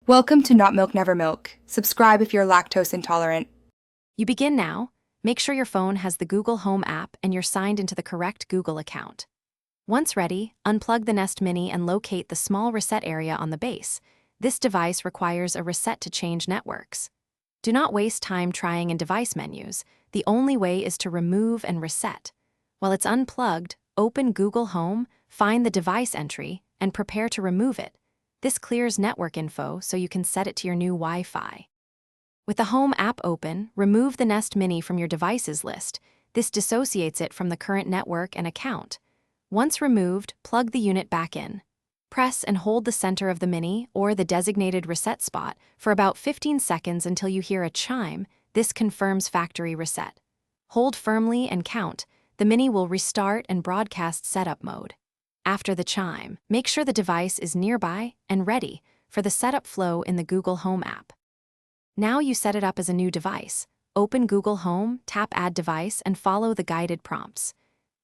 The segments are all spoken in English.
Welcome to Not Milk Never Milk. Subscribe if you're lactose intolerant. You begin now. Make sure your phone has the Google Home app and you're signed into the correct Google account. Once ready, unplug the Nest Mini and locate the small reset area on the base. This device requires a reset to change networks. Do not waste time trying in device menus. The only way is to remove and reset. While it's unplugged, open Google Home, find the device entry, and prepare to remove it. This clears network info so you can set it to your new Wi-Fi. With the Home app open, remove the Nest Mini from your devices list. This dissociates it from the current network and account. Once removed, plug the unit back in. Press and hold the center of the Mini or the designated reset spot for about 15 seconds until you hear a chime. This confirms factory reset. Hold firmly and count. The Mini will restart and broadcast setup mode. After the chime, make sure the device is nearby and ready for the setup flow in the Google Home app. Now you set it up as a new device. Open Google Home, tap Add Device, and follow the guided prompts.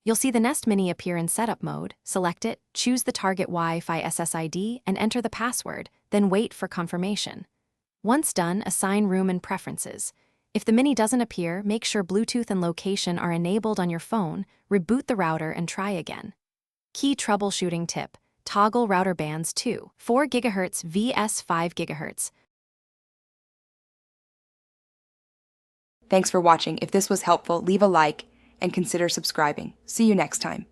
You'll see the Nest Mini appear in setup mode. Select it, choose the target Wi-Fi SSID, and enter the password, then wait for confirmation. Once done, assign room and preferences. If the Mini doesn't appear, make sure Bluetooth and location are enabled on your phone, reboot the router, and try again. Key troubleshooting tip: toggle router bands to 4 GHz vs 5 GHz. Thanks for watching. If this was helpful, leave a like and consider subscribing. See you next time.